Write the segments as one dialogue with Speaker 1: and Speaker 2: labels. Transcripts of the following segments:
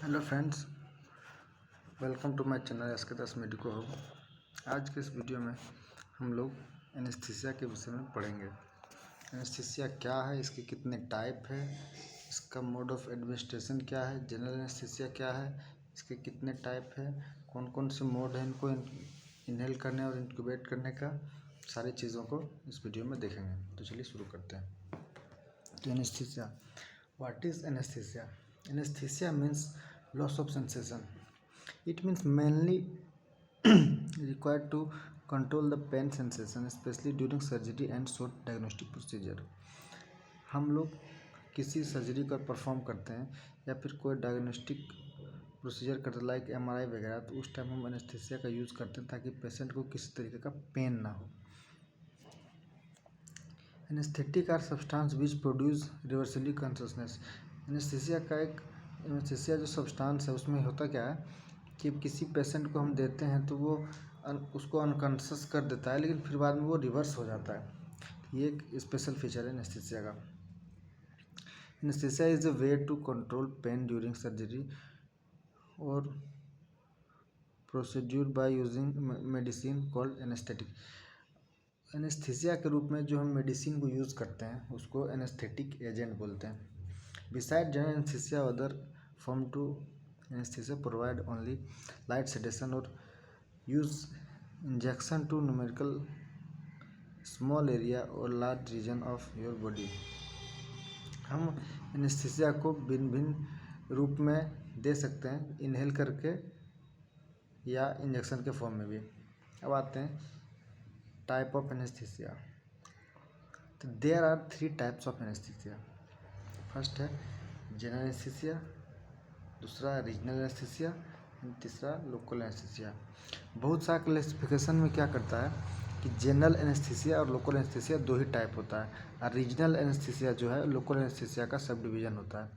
Speaker 1: Hello friends, welcome to my channel SK Das medico hub. आज के इस वीडियो में हम लोग एनेस्थीसिया के विषय में पढ़ेंगे। एनेस्थीसिया क्या है, इसके कितने टाइप है, इसका मोड ऑफ एडमिनिस्ट्रेशन क्या है, जनरल एनेस्थीसिया क्या है, इसके कितने टाइप है, कौन कौन से मोड हैं इनको इनहेल करने और इंक्यूबेट करने का, सारी चीज़ों को इस वीडियो में देखेंगे। तो चलिए शुरू करते हैं। तो anaesthesia, what is anaesthesia? Anesthesia means loss of sensation. It means mainly required to control the pain sensation, especially during surgery and short diagnostic procedure. हम लोग किसी सर्जरी का परफॉर्म करते हैं या फिर कोई डायग्नोस्टिक प्रोसीजर करते हैं लाइक MRI वगैरह, तो उस टाइम हम एनेस्थीसिया का यूज़ करते हैं ताकि पेशेंट को किसी तरीके का पेन ना हो। Anaesthetic are substance which produce reversibly consciousness. Anaesthesia जो सब्सटेंस है उसमें होता क्या है कि किसी पेशेंट को हम देते हैं तो वो उसको अनकॉन्शियस कर देता है, लेकिन फिर बाद में वो रिवर्स हो जाता है। ये एक स्पेशल फीचर है एनेस्थीसिया का। Anaesthesia is a way to control pain during surgery और procedure by using medicine called anaesthetic. Anaesthesia के रूप में जो हम मेडिसिन को यूज़ करते हैं उसको एनेस्थेटिक एजेंट बोलते हैं। Besides general anesthesia, other form to anesthesia provide only light sedation or use injection to numerical small area or large region of your body। हम एनेस्थीसिया को भिन्न भिन्न रूप में दे सकते हैं, इनहेल करके या इंजेक्शन के फॉर्म में भी। अब आते हैं टाइप ऑफ एनेस्थीसिया। तो there are 3 types of anaesthesia. First है जनरल एनेस्थीसिया, दूसरा रीजनल एनेस्थीसिया, तीसरा लोकल एनेस्थीसिया। बहुत सारा क्लासिफिकेशन में क्या करता है कि जनरल एनेस्थीसिया और लोकल एनेस्थीसिया 2 ही टाइप होता है, और रीजनल एनेस्थीसिया जो है लोकल एनेस्थीसिया का सब डिवीज़न होता है,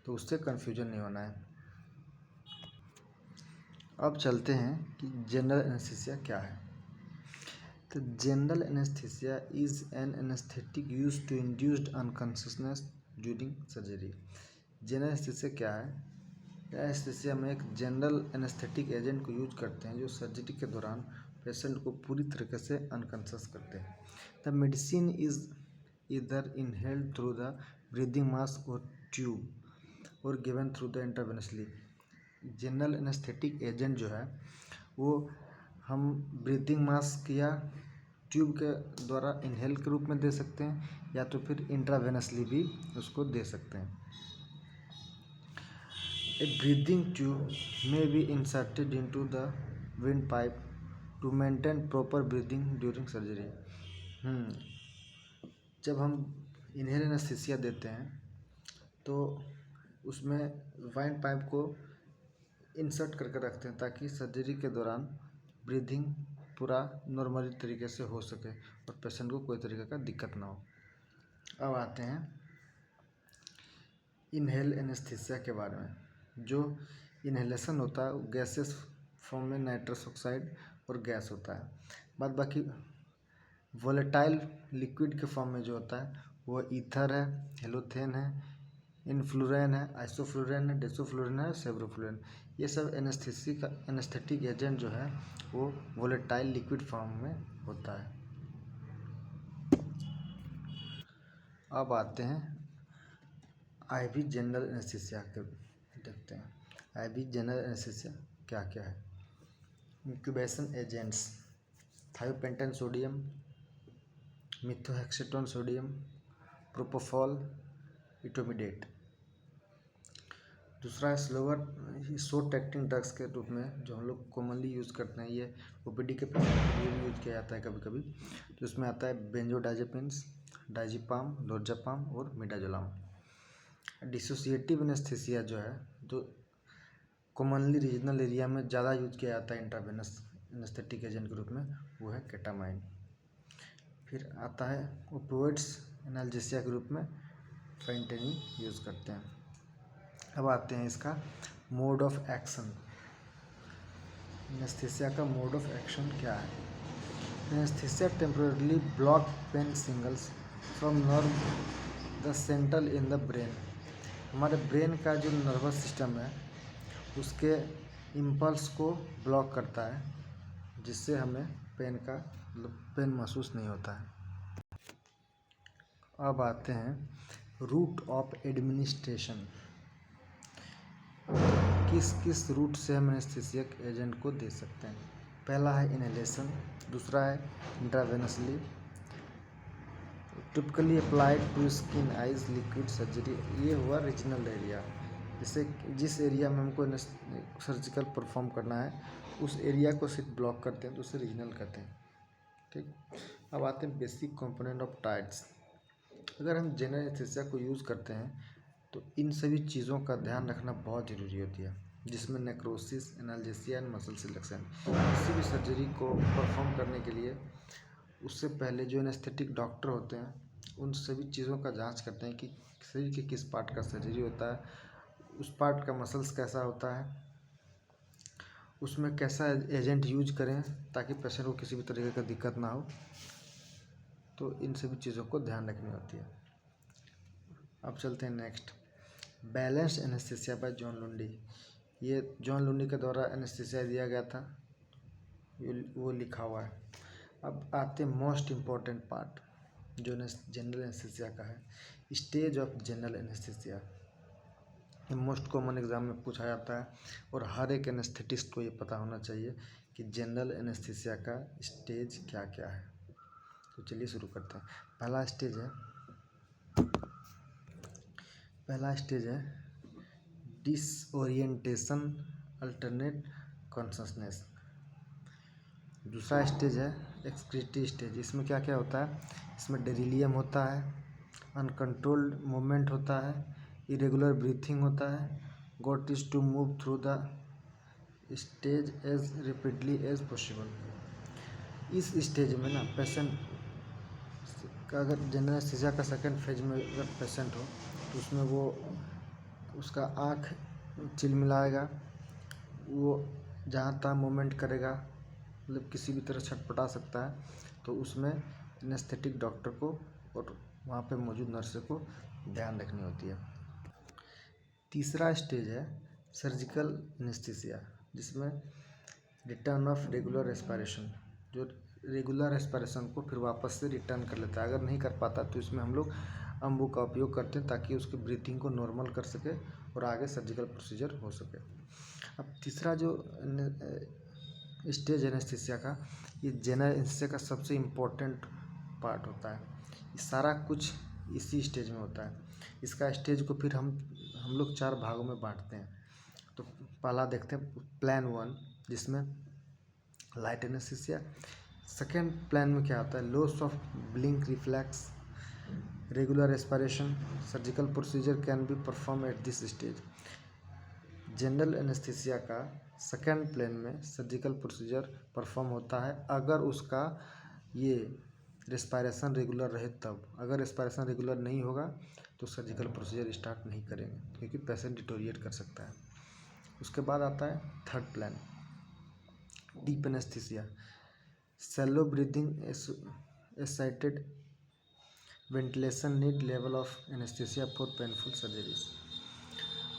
Speaker 1: तो उससे कन्फ्यूजन नहीं होना है। अब चलते हैं कि जनरल एनेस्थीसिया क्या है। तो general anaesthesia is an anaesthetic used to induced unconsciousness during surgery. General anaesthesia क्या है? एनेस्थीसिया में एक जनरल एनेस्थेटिक एजेंट को यूज करते हैं जो सर्जरी के दौरान पेशेंट को पूरी तरीके से अनकॉन्शियस करते हैं। द मेडिसिन इज इधर inhaled through the breathing mask और ट्यूब और given through the intravenously. General anaesthetic agent जो है वो हम ब्रीदिंग मास्क या ट्यूब के द्वारा इनहेल के रूप में दे सकते हैं या तो फिर इंट्रावेनसली भी उसको दे सकते हैं। A breathing tube may be inserted into the windpipe to maintain proper breathing during surgery। जब हम इनहेल एनेस्थीसिया देते हैं तो उसमें वाइंड पाइप को इंसर्ट करके रखते हैं ताकि सर्जरी के दौरान ब्रीदिंग पूरा नॉर्मली तरीके से हो सके और पेशेंट को कोई तरीके का दिक्कत ना हो। अब आते हैं इनहेल एनेस्थीसिया के बारे में। जो इनहेलेशन होता है वो गैसेस फॉर्म में नाइट्रस ऑक्साइड और गैस होता है। बाद बाकी वोलेटाइल लिक्विड के फॉर्म में जो होता है वो ईथर है, हेलोथेन है, इनफ्लुरेन है, आइसोफ्लुरेन है, डेसोफ्लुरेन है, सेब्रोफ्लुरेन। ये सब एनेस्थेटिक एजेंट जो है वो वोलेटाइल लिक्विड फॉर्म में होता है। अब आते हैं आईवी जनरल एनेस्थीसिया के देखते हैं। आईवी जनरल एनेस्थीसिया क्या क्या है? Incubation agents thiopentone sodium, methohexitone sodium, propofol, etomidate. दूसरा है स्लोवर शॉर्ट एक्टिंग ड्रग्स के रूप में जो हम लोग कॉमनली यूज़ करते हैं, ये ओपीडी के पेशेंट के लिए भी यूज़ किया जाता है कभी कभी। तो उसमें आता है बेंजोडाइजेपिन्स, डाइजिपाम, लोरजापाम और मिडाजोलाम। डिसोसिएटिव एनेस्थीसिया जो है जो कॉमनली रीजनल एरिया में ज़्यादा यूज किया जाता है इंट्रावेनस एनेस्थेटिक एजेंट के रूप में, वो है केटामाइन। फिर आता है ओपियोइड्स एनाल्जेसिया के रूप में फेंटेनिल यूज़ करते हैं। अब आते हैं इसका मोड ऑफ एक्शन। एनेस्थीसिया का मोड ऑफ एक्शन क्या है? Anaesthesia temporally block pain signals from nerve the central in the brain. हमारे ब्रेन का जो नर्वस सिस्टम है उसके इम्पल्स को ब्लॉक करता है, जिससे हमें पेन महसूस नहीं होता है। अब आते हैं रूट ऑफ एडमिनिस्ट्रेशन। किस किस रूट से हम एनेस्थीसियक एजेंट को दे सकते हैं। पहला है इनहेलेशन, दूसरा है intravenously, typically applied to skin, eyes, liquid surgery. ये हुआ रीजनल एरिया, जैसे जिस एरिया में हमको सर्जिकल परफॉर्म करना है उस एरिया को सिर्फ ब्लॉक करते हैं तो उसे रीजनल कहते हैं। ठीक, अब आते हैं बेसिक कंपोनेंट ऑफ टाइड्स। अगर हम जनरल एनेस्थीसिया को यूज़ करते हैं तो इन सभी चीज़ों का ध्यान रखना बहुत ज़रूरी होती है, जिसमें necrosis, analgesia and muscle selection. किसी भी सर्जरी को परफॉर्म करने के लिए उससे पहले जो एनेस्थेटिक डॉक्टर होते हैं उन सभी चीज़ों का जांच करते हैं कि शरीर के किस पार्ट का सर्जरी होता है, उस पार्ट का मसल्स कैसा होता है, उसमें कैसा एजेंट यूज करें ताकि पेशेंट को किसी भी तरीके का दिक्कत ना हो। तो इन सभी चीज़ों को ध्यान रखनी होती है। अब चलते हैं next, balanced anaesthesia by John Lundy. ये जॉन लुंडी के द्वारा एनेस्थीसिया दिया गया था, वो लिखा हुआ है। अब आते हैं मोस्ट इम्पॉर्टेंट पार्ट जो जनरल एनेस्थीसिया का है, स्टेज ऑफ जनरल एनेस्थीसिया। ये मोस्ट कॉमन एग्जाम में पूछा जाता है और हर एक एनेस्थेटिस्ट को ये पता होना चाहिए कि जनरल एनेस्थीसिया का स्टेज क्या क्या है। तो चलिए शुरू करते हैं। पहला स्टेज है डिसओरिएंटेशन अल्टरनेट कॉन्शसनेस। दूसरा स्टेज है एक्सक्रीटिव स्टेज। इसमें क्या क्या होता है, इसमें डेरिलियम होता है, अनकंट्रोल्ड मूवमेंट होता है, इरेगुलर ब्रीथिंग होता है, got is to move through the stage as rapidly as possible. इस स्टेज में ना पेशेंट का अगर जनरल एनेस्थीसिया का सेकेंड फेज में अगर पेशेंट हो तो उसमें वो उसका आँख चिलमिलाएगा, वो जहाँ तहाँ मूवमेंट करेगा, मतलब किसी भी तरह छटपटा सकता है। तो उसमें एनेस्थेटिक डॉक्टर को और वहाँ पे मौजूद नर्स को ध्यान रखनी होती है। तीसरा स्टेज है सर्जिकल एनेस्थीसिया, जिसमें रिटर्न ऑफ रेगुलर रेस्पिरेशन, जो रेगुलर रेस्पिरेशन को फिर वापस से रिटर्न कर लेता है। अगर नहीं कर पाता तो इसमें हम लोग अम्बू का उपयोग करते हैं ताकि उसकी ब्रीथिंग को नॉर्मल कर सके और आगे सर्जिकल प्रोसीजर हो सके। अब तीसरा जो स्टेज एनेस्थीसिया का, ये जनरल एनेस्थीसिया का सबसे इम्पोर्टेंट पार्ट होता है। ये सारा कुछ इसी स्टेज में होता है। इसका स्टेज को फिर हम लोग 4 भागों में बांटते हैं। तो पहला देखते हैं प्लान 1, जिसमें लाइट एनेस्थीसिया। सेकेंड प्लान में क्या होता है, loss of blink reflex, regular respiration, surgical procedure can be perform at this stage. General anaesthesia का सेकेंड प्लान में सर्जिकल प्रोसीजर परफॉर्म होता है अगर उसका ये रेस्पिरेशन रेगुलर रहे तब। अगर रेस्पिरेशन रेगुलर नहीं होगा तो सर्जिकल प्रोसीजर स्टार्ट नहीं करेंगे क्योंकि पेशेंट डिटोरिएट कर सकता है। उसके बाद आता है third plan, deep anaesthesia, shallow breathing, excited ventilation, need level of anaesthesia for painful surgeries.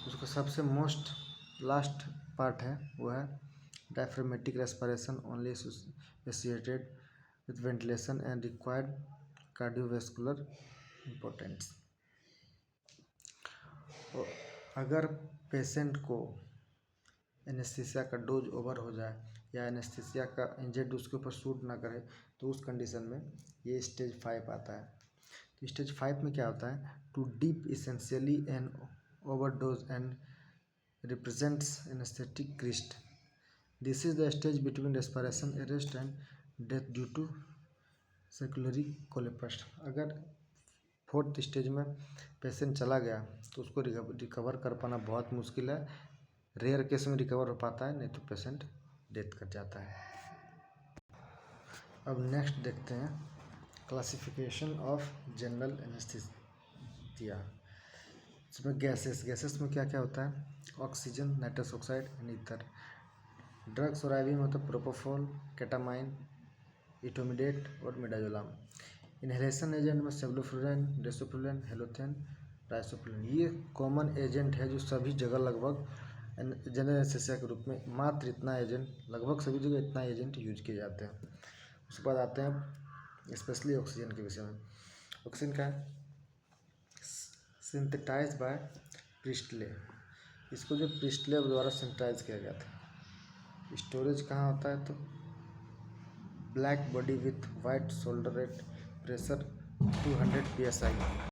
Speaker 1: उसका सबसे मोस्ट लास्ट पार्ट है वो है diaphragmatic respiration only associated with ventilation and required cardiovascular importance. अगर पेशेंट को एनेस्थीसिया का डोज ओवर हो जाए या एनेस्थीसिया का इंजेक्ट उसके ऊपर सूट ना करे तो उस कंडीशन में ये स्टेज 5 आता है। तो स्टेज 5 में क्या होता है, too deep essentially an overdose and represents anaesthetic crisis. This is the stage between respiration arrest and death due to circulatory collapse. अगर 4th स्टेज में पेशेंट चला गया तो उसको रिकवर कर पाना बहुत मुश्किल है। रेयर केस में रिकवर हो पाता है, नहीं तो पेशेंट डेथ कर जाता है। अब नेक्स्ट देखते हैं क्लासिफिकेशन ऑफ जनरल एनेस्थीसिया। इसमें गैसेस में क्या क्या होता है, oxygen, nitrous oxide and ether. Drugs और आईवी में होता है प्रोपोफॉल, केटामाइन, इटोमिडेट और मिडाजोलाम। इन्हेलेशन एजेंट में सेवलोफ्लोराइन, डेसोफ्लोराइन, हेलोथेन, डाइसोफ्लोराइन। ये कॉमन एजेंट है जो सभी जगह लगभग जनरल एनेस्थीसिया के रूप में मात्र इतना एजेंट, लगभग सभी जगह इतना एजेंट यूज किए जाते हैं। उसके बाद आते हैं स्पेशली ऑक्सीजन के विषय में। ऑक्सीजन का सिंथेटाइज बाय प्रिस्टले, इसको जो प्रिस्टले द्वारा सिंथेटाइज किया गया था। स्टोरेज कहाँ होता है तो black body with white shoulder at pressure 200 psi।